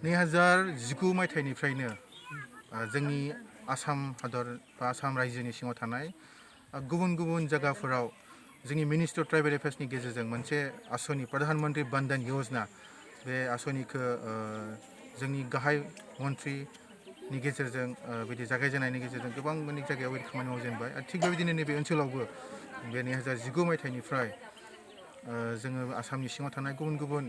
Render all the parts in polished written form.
2019 मायथाइनिफ्रायनो जोंनि आसाम हादर बा आसाम रायजोनि सिङाव थानाय गुबुन गुबुन जायगाफोराव जोंनि मिनिस्ट्रि अफ ट्राइबेल एफेयार्सनि गेजेरजों मोनसे आसनि प्रधान मन्त्रि बन्धन योजना बे आसनिखौ जोंनि गाहाय मन्थ्रिनि गेजेरजों बिदि जागायजेननायनि गेजेरजों गोबां माने जायगायाव बिदि खामानि मावजेनबाय आरो थिग बेबायदिनो नैबे ओनसोलावबो बे 2019 मायथाइनिफ्राय जोङो आसामनि सिङाव थानाय गुबुन गुबुन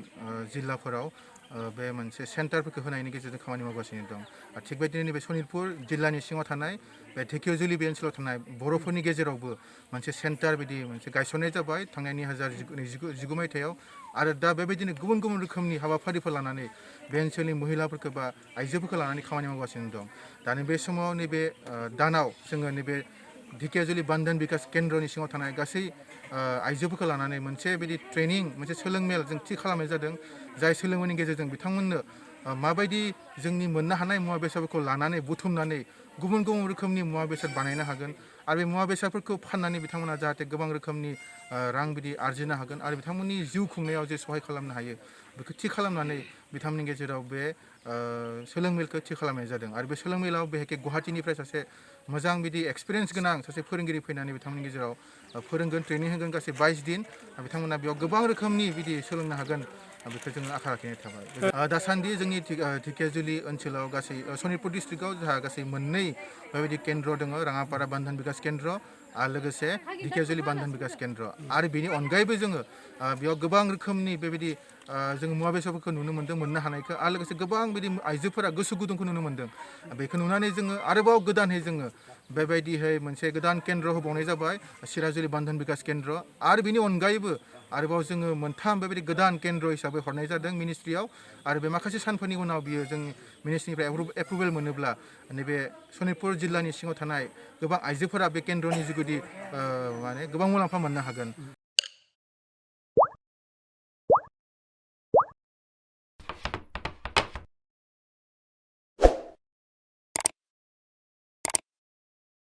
जिल्लाफोराव बे मोनसे सेन्टारफोरखौ होनायनि गेजेरजों खामानि मावगासिनो दं आरो थिग बेबायदिनो नैबे सनितपुर जिल्लानि सिङाव थानाय बे धेकियाजुलि बे ओनसोलाव थानाय बर'फोरनि गेजेरावबो मोनसे सेन्टार बिदि मोनसे गायसननाय जाबाय थांनाय 2019 मायथाइयाव आरो दा बेबायदिनो गुबुन गुबुन रोखोमनि हाबाफारिफोर लानानै बे ओनसोलनि महिलाफोरखौ बा आइजोफोरखौ लानानै खामानि मावगासिनो दं दा नैबे समाव नैबे दानाव जोङो नैबे धेकियाजुलि बान्धन बिकास केन्द्रनि सिङाव थानाय गासै आइजोफोरखौ लानानै मोनसे बिदि ट्रेनिं मोनसे सोलोंमेल जों थि खालामनाय जादों जाय सोलोंनायनि गेजेरजों बिथांमोननो माबायदि जोंनि मोननो हानाय मुवा बेसादफोरखौ लानानै बुथुमनानै गुबुन गुबुन रोखोमनि मुवा बेसाद बानायनो हागोन आरो बे मुवा बेसादफोरखौ फाननानै बिथांमोना जाहाथे गोबां रोखोमनि रां बिदि आरजिनो हागोन आरो बिथांमोननि जिउ खुंनायाव जे सहाय खालामनो हायो बेखौ थि खालामनानै बिथांमोननि गेजेराव बे सोलोंमेलखौ थि खालामनाय जादों आरो बे सोलोंमेलाव बेहाय गुवाहाटीनिफ्राय सासे मोजां बिदि एक्सपिरियेन्स गोनां सासे फोरोंगिरि फैनानै बिथांमोननि गेजेराव फोरोंगोन ट्रेनिं होगोन गासै 22 दिन बिथांमोना बेयाव गोबां रोखोमनि बिदि सोलोंनो हागोन बेखौ जोङो आखा लाखिनाय थाबाय दासान्दि जोंनि धेकियाजुलि ओनसोलाव गासै सनितपुर डिस्ट्रिक्टआव जोंहा गासै मोननै बेबायदि केन्द्र दङ राङापारा बान्धन बिकास केन्द्र आरो लोगोसे धेकियाजुलि बान्धन बिकास केन्द्र आरो बेनि अनगायैबो जोङो बेयाव गोबां रोखोमनि बेबायदि जों मुवा बेसादफोरखौ नुनो मोन्दों मोननो हानायखौ आरो लोगोसे गोबां बिदि आइजोफोरा गोसो गुदुंखौ नुनो मोन्दों बेखौ नुनानै जोङो आरोबाव गोदानहै जोङो बेबायदिहै मोनसे गोदान केन्द्र होबावनाय जाबाय सिराजुलि बान्धन बिकास केन्द्र आरो बेनि अनगायैबो आरोबाव जोङो मोनथाम बेबायदि गोदान केन्द्र हिसाबै हरनाय जादों मिनिस्ट्रियाव आरो बे माखासे सानफोरनि उनाव बियो जों मिनिस्ट्रिनिफ्राय एप्रुभेल मोनोब्ला नैबे सनितपुर जिल्लानि सिङाव थानाय गोबां आइजोफोरा बे केन्द्रनि जुगेदि माने गोबां मुलाम्फा मोननो हागोन